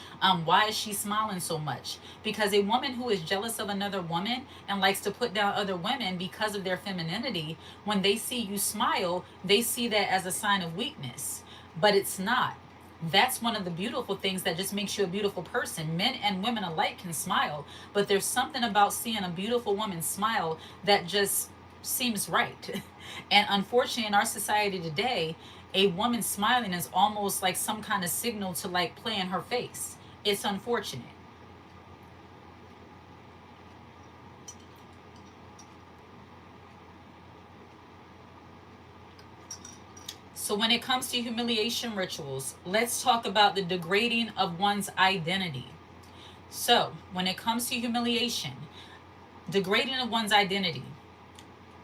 Why is she smiling so much? Because a woman who is jealous of another woman and likes to put down other women because of their femininity, when they see you smile, they see that as a sign of weakness. But it's not. That's one of the beautiful things that just makes you a beautiful person. Men and women alike can smile, but there's something about seeing a beautiful woman smile that just seems right. And unfortunately, in our society today, a woman smiling is almost like some kind of signal to like play in her face. It's unfortunate. So when it comes to humiliation rituals, let's talk about the degrading of one's identity. So when it comes to humiliation, degrading of one's identity,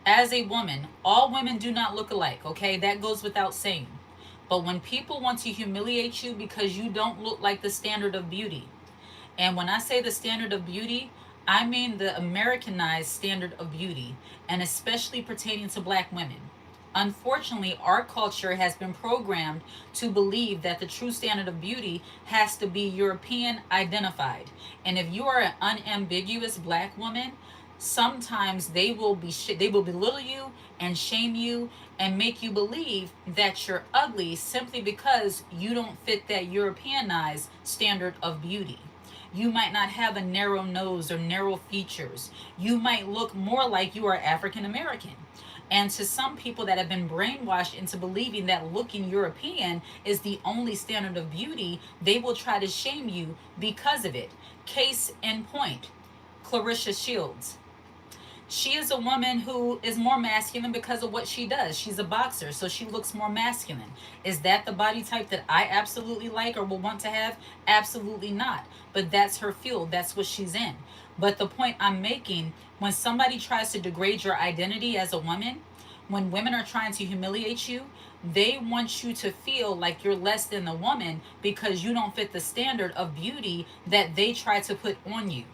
as a woman, all women do not look alike, okay? That goes without saying. But when people want to humiliate you because you don't look like the standard of beauty, and when I say the standard of beauty, I mean the Americanized standard of beauty, and especially pertaining to Black women. Unfortunately, our culture has been programmed to believe that the true standard of beauty has to be European identified. And if you are an unambiguous Black woman, sometimes they will belittle you and shame you and make you believe that you're ugly simply because you don't fit that Europeanized standard of beauty. You might not have a narrow nose or narrow features. You might look more like you are African American. And to some people that have been brainwashed into believing that looking European is the only standard of beauty, they will try to shame you because of it. Case in point, Clarissa Shields. She is a woman who is more masculine because of what she does. She's a boxer, so she looks more masculine. Is that the body type that I absolutely like or will want to have? Absolutely not. But that's her field. That's what she's in. But the point I'm making, when somebody tries to degrade your identity as a woman, when women are trying to humiliate you, they want you to feel like you're less than the woman because you don't fit the standard of beauty that they try to put on you.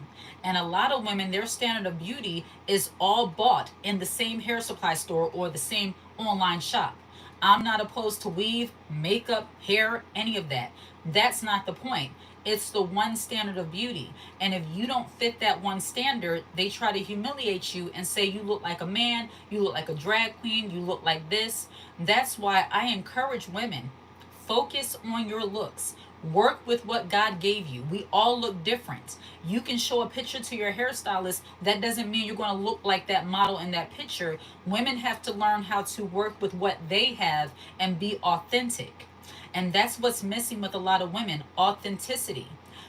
And a lot of women, their standard of beauty is all bought in the same hair supply store or the same online shop. I'm not opposed to weave, makeup, hair, any of that. That's not the point. It's the one standard of beauty. And if you don't fit that one standard, they try to humiliate you and say you look like a man, you look like a drag queen, you look like this. That's why I encourage women, focus on your looks. Work with what God gave you. We all look different. You can show a picture to your hairstylist. That doesn't mean you're going to look like that model in that picture. Women have to learn how to work with what they have and be authentic. And that's what's missing with a lot of women, authenticity.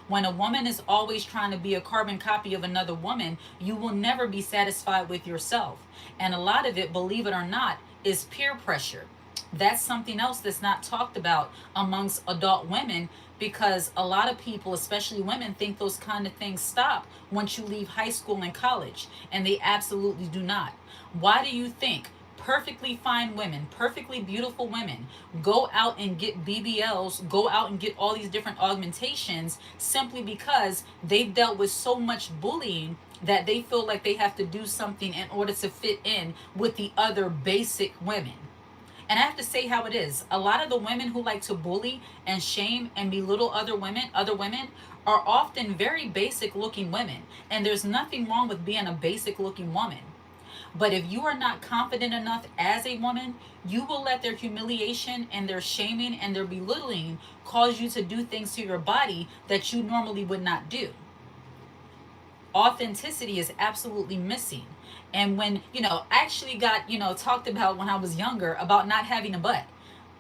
When a woman is always trying to be a carbon copy of another woman, you will never be satisfied with yourself. And a lot of it, believe it or not, is peer pressure. That's something else that's not talked about amongst adult women, because a lot of people, especially women, think those kind of things stop once you leave high school and college, and they absolutely do not. Why do you think perfectly fine women, perfectly beautiful women, go out and get BBLs, go out and get all these different augmentations simply because they've dealt with so much bullying that they feel like they have to do something in order to fit in with the other basic women? And I have to say how it is. A lot of the women who like to bully and shame and belittle other women are often very basic looking women. And there's nothing wrong with being a basic looking woman. But if you are not confident enough as a woman, you will let their humiliation and their shaming and their belittling cause you to do things to your body that you normally would not do. Authenticity is absolutely missing. And when, I actually got, talked about when I was younger about not having a butt.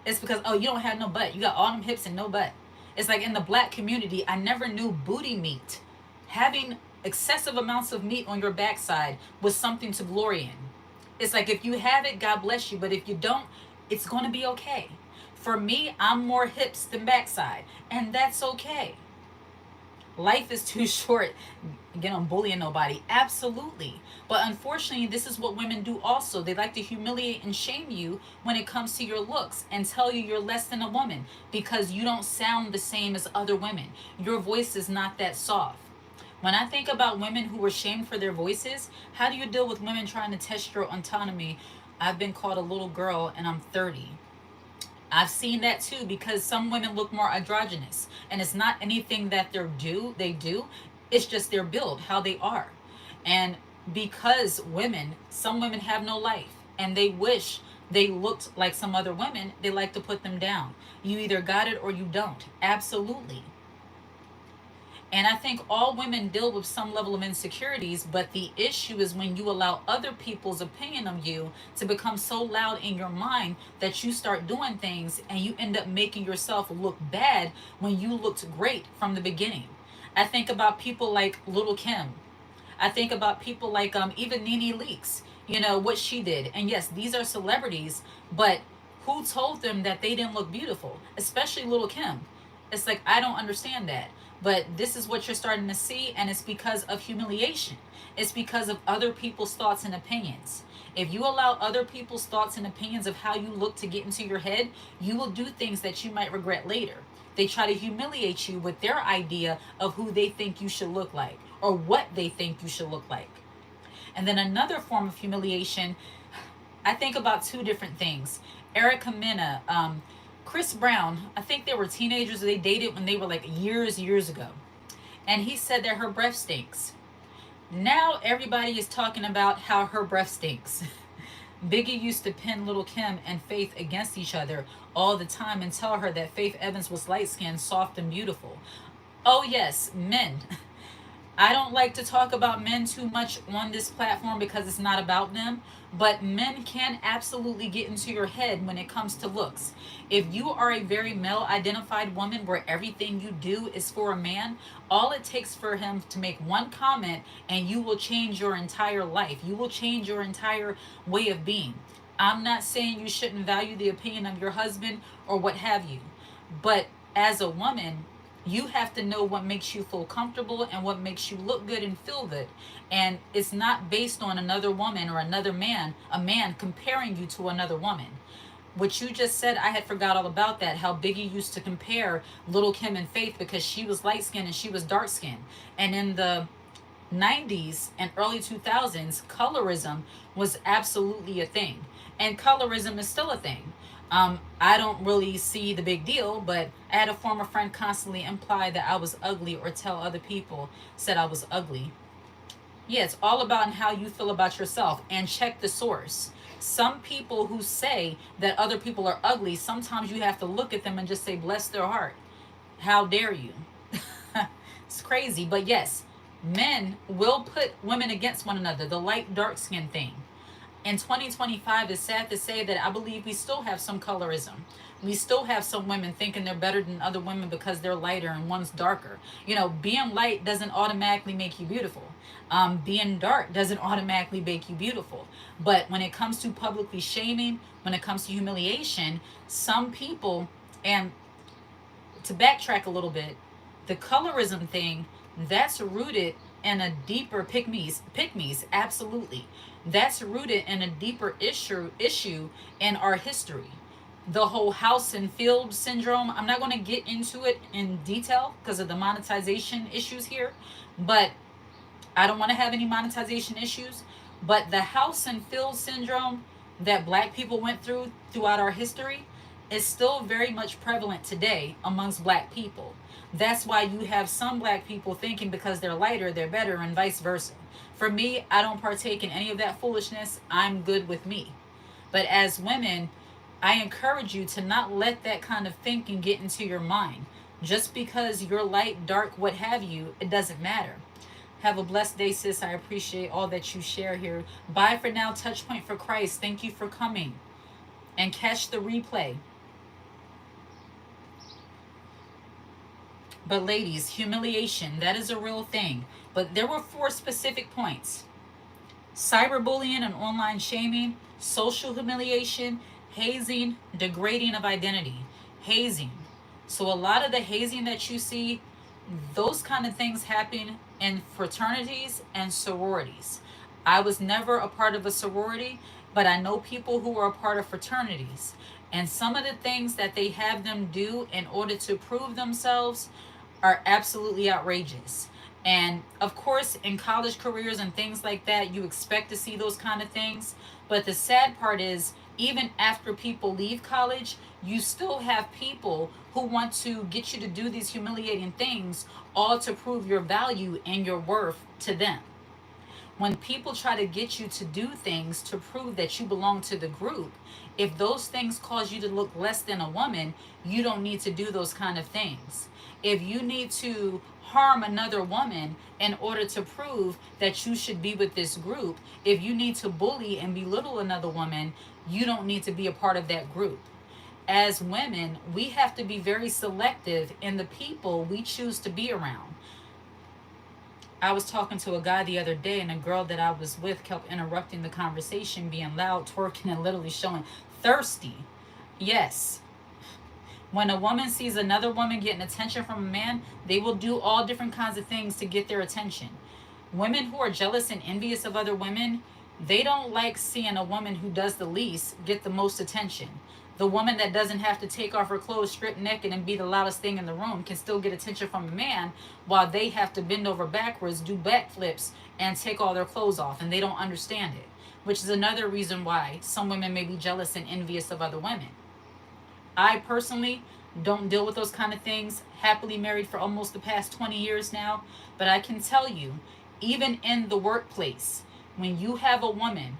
It's because, oh, you don't have no butt. You got all them hips and no butt. It's like in the black community, I never knew booty meat. Having excessive amounts of meat on your backside was something to glory in. It's like if you have it, God bless you. But if you don't, it's going to be okay. For me, I'm more hips than backside. And that's okay. Life is too short. Again, I'm bullying nobody. Absolutely. But unfortunately, this is what women do also. They like to humiliate and shame you when it comes to your looks and tell you you're less than a woman because you don't sound the same as other women. Your voice is not that soft. When I think about women who were shamed for their voices, how do you deal with women trying to test your autonomy? I've been called a little girl and I'm 30. I've seen that too because some women look more androgynous, and it's not anything that they do. It's just their build, how they are. And because some women have no life and they wish they looked like some other women, they like to put them down. You either got it or you don't. Absolutely. And I think all women deal with some level of insecurities, but the issue is when you allow other people's opinion of you to become so loud in your mind that you start doing things and you end up making yourself look bad when you looked great from the beginning. I think about people like Little Kim. I think about people like even Nene Leakes, what she did. And yes, these are celebrities, but who told them that they didn't look beautiful? Especially Little Kim. It's like, I don't understand that. But this is what you're starting to see, and it's because of humiliation. It's because of other people's thoughts and opinions. If you allow other people's thoughts and opinions of how you look to get into your head, you will do things that you might regret later. They try to humiliate you with their idea of who they think you should look like or what they think you should look like. And then another form of humiliation, I think about two different things. Erica Mena, Chris Brown, I think they were teenagers. They dated when they were like years ago. And he said that her breath stinks. Now everybody is talking about how her breath stinks. Biggie used to pin Little Kim and Faith against each other all the time and tell her that Faith Evans was light-skinned, soft, and beautiful. Oh yes, men. I don't like to talk about men too much on this platform because it's not about them, but men can absolutely get into your head when it comes to looks. If you are a very male identified woman where everything you do is for a man, all it takes for him to make one comment and you will change your entire life. You will change your entire way of being. I'm not saying you shouldn't value the opinion of your husband or what have you, but as a woman, you have to know what makes you feel comfortable and what makes you look good and feel good. And it's not based on another woman or another man, a man comparing you to another woman. What you just said, I had forgot all about that, how Biggie used to compare Little Kim and Faith because she was light skinned and she was dark skinned. And in the 90s and early 2000s, colorism was absolutely a thing. And colorism is still a thing. I don't really see the big deal, but I had a former friend constantly imply that I was ugly or tell other people said I was ugly. Yeah, it's all about how you feel about yourself and check the source. Some people who say that other people are ugly, sometimes you have to look at them and just say, bless their heart. How dare you? It's crazy. But yes, men will put women against one another, the light dark skin thing. In 2025, it's sad to say that I believe we still have some colorism. We still have some women thinking they're better than other women because they're lighter and one's darker. You know, being light doesn't automatically make you beautiful. Being dark doesn't automatically make you beautiful. But when it comes to publicly shaming, when it comes to humiliation, some people, and to backtrack a little bit, the colorism thing, that's rooted in a deeper pygmies, absolutely. That's rooted in a deeper issue in our history. The whole house and field syndrome. I'm not going to get into it in detail because of the monetization issues here, but I don't want to have any monetization issues. But the house and field syndrome that black people went through throughout our history is still very much prevalent today amongst black people. That's why you have some black people thinking because they're lighter, they're better, and vice versa. For me, I don't partake in any of that foolishness. I'm good with me. But as women, I encourage you to not let that kind of thinking get into your mind. Just because you're light, dark, what have you, it doesn't matter. Have a blessed day, sis. I appreciate all that you share here. Bye for now, Touchpoint for Christ. Thank you for coming. And catch the replay. But ladies, humiliation, that is a real thing. But there were 4 specific points: cyberbullying and online shaming, social humiliation, hazing, degrading of identity. Hazing. So a lot of the hazing that you see, those kind of things happen in fraternities and sororities. I was never a part of a sorority, but I know people who are a part of fraternities. And some of the things that they have them do in order to prove themselves are absolutely outrageous. And of course, in college careers and things like that, you expect to see those kind of things. But the sad part is, even after people leave college, you still have people who want to get you to do these humiliating things, all to prove your value and your worth to them. When people try to get you to do things to prove that you belong to the group, if those things cause you to look less than a woman, you don't need to do those kind of things. If you need to harm another woman in order to prove that you should be with this group, if you need to bully and belittle another woman, you don't need to be a part of that group. As women, we have to be very selective in the people we choose to be around. I was talking to a guy the other day, and a girl that I was with kept interrupting the conversation, being loud, twerking, and literally showing thirsty. Yes. When a woman sees another woman getting attention from a man, they will do all different kinds of things to get their attention. Women who are jealous and envious of other women, they don't like seeing a woman who does the least get the most attention. The woman that doesn't have to take off her clothes, strip naked, and be the loudest thing in the room can still get attention from a man, while they have to bend over backwards, do backflips, and take all their clothes off, and they don't understand it. Which is another reason why some women may be jealous and envious of other women. I personally don't deal with those kind of things. Happily married for almost the past 20 years now. But I can tell you, even in the workplace, when you have a woman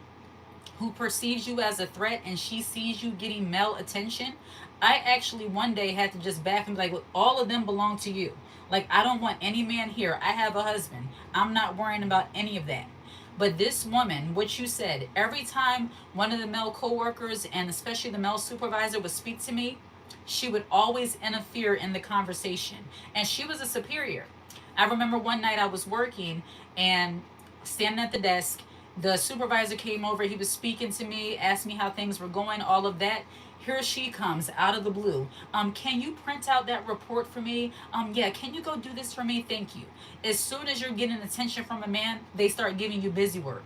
who perceives you as a threat and she sees you getting male attention, I actually one day had to just back and be like, look, all of them belong to you. Like, I don't want any man here. I have a husband. I'm not worrying about any of that. But this woman, what you said, every time one of the male coworkers and especially the male supervisor would speak to me, she would always interfere in the conversation. And she was a superior. I remember one night I was working and standing at the desk. The supervisor came over. He was speaking to me, asked me how things were going, all of that. Here she comes out of the blue. Can you print out that report for me? Yeah, can you go do this for me? Thank you. As soon as you're getting attention from a man, they start giving you busy work.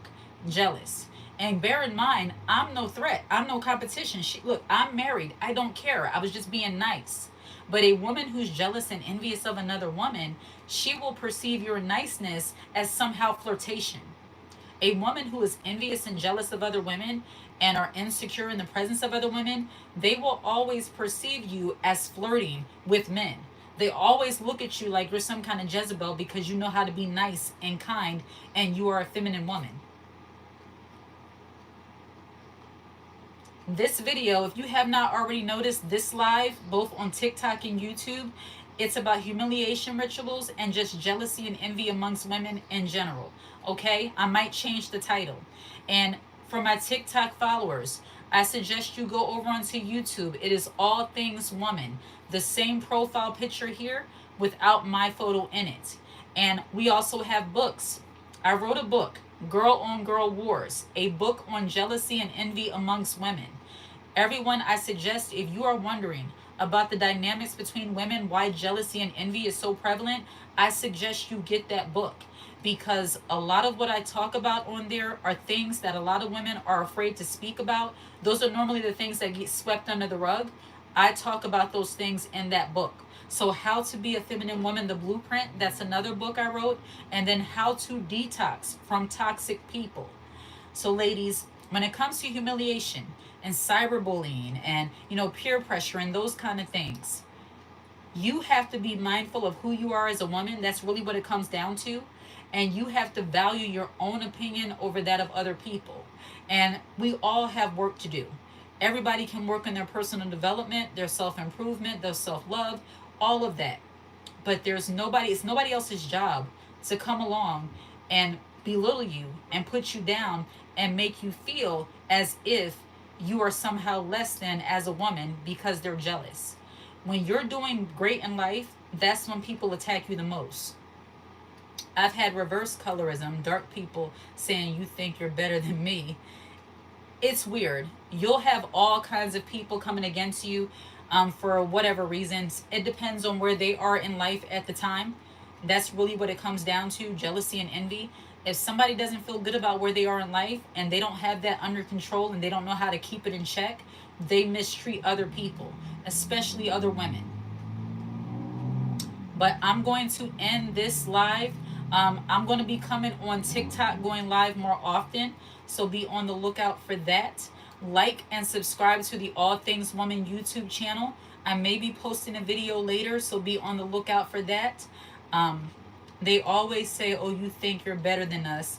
Jealous. And bear in mind, I'm no threat. I'm no competition. Look, I'm married. I don't care. I was just being nice. But a woman who's jealous and envious of another woman, she will perceive your niceness as somehow flirtation. A woman who is envious and jealous of other women and are insecure in the presence of other women, they will always perceive you as flirting with men. They always look at you like you're some kind of Jezebel because you know how to be nice and kind and you are a feminine woman. This video, if you have not already noticed, this live, both on TikTok and YouTube, It's about humiliation rituals and just jealousy and envy amongst women in general. Okay? I might change the title. And for my TikTok followers, I suggest you go over onto YouTube. It is All Things Woman. The same profile picture here without my photo in it. And we also have books. I wrote a book, Girl on Girl Wars, a book on jealousy and envy amongst women. Everyone, I suggest if you are wondering about the dynamics between women, why jealousy and envy is so prevalent, I suggest you get that book, because a lot of what I talk about on there are things that a lot of women are afraid to speak about. Those are normally the things that get swept under the rug. I talk about those things in that book. So, How to Be a Feminine Woman, the Blueprint, that's another book I wrote. And then How to Detox from Toxic People. So, ladies, when it comes to humiliation and cyberbullying and, peer pressure and those kind of things, you have to be mindful of who you are as a woman. That's really what it comes down to. And you have to value your own opinion over that of other people. And we all have work to do. Everybody can work on their personal development, their self improvement, their self love, all of that. But it's nobody else's job to come along and belittle you and put you down and make you feel as if you are somehow less than as a woman because they're jealous. When you're doing great in life, that's when people attack you the most. I've had reverse colorism, dark people saying you think you're better than me. It's weird. You'll have all kinds of people coming against you for whatever reasons. It depends on where they are in life at the time. That's really what it comes down to, jealousy and envy. If somebody doesn't feel good about where they are in life and they don't have that under control and they don't know how to keep it in check, they mistreat other people, especially other women. But I'm going to end this live. I'm going to be coming on TikTok, going live more often. So be on the lookout for that. Like and subscribe to the All Things Woman YouTube channel. I may be posting a video later, so be on the lookout for that. They always say, oh, you think you're better than us.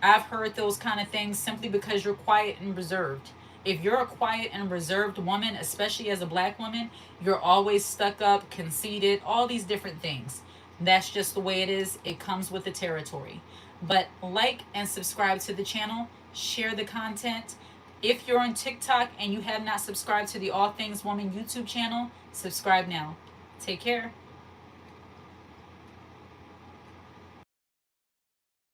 I've heard those kind of things simply because you're quiet and reserved. If you're a quiet and reserved woman, especially as a black woman, you're always stuck up, conceited, all these different things. That's just the way it is. It comes with the territory. But like and subscribe to the channel. Share the content. If you're on TikTok and you have not subscribed to the All Things Woman YouTube channel, subscribe now. Take care.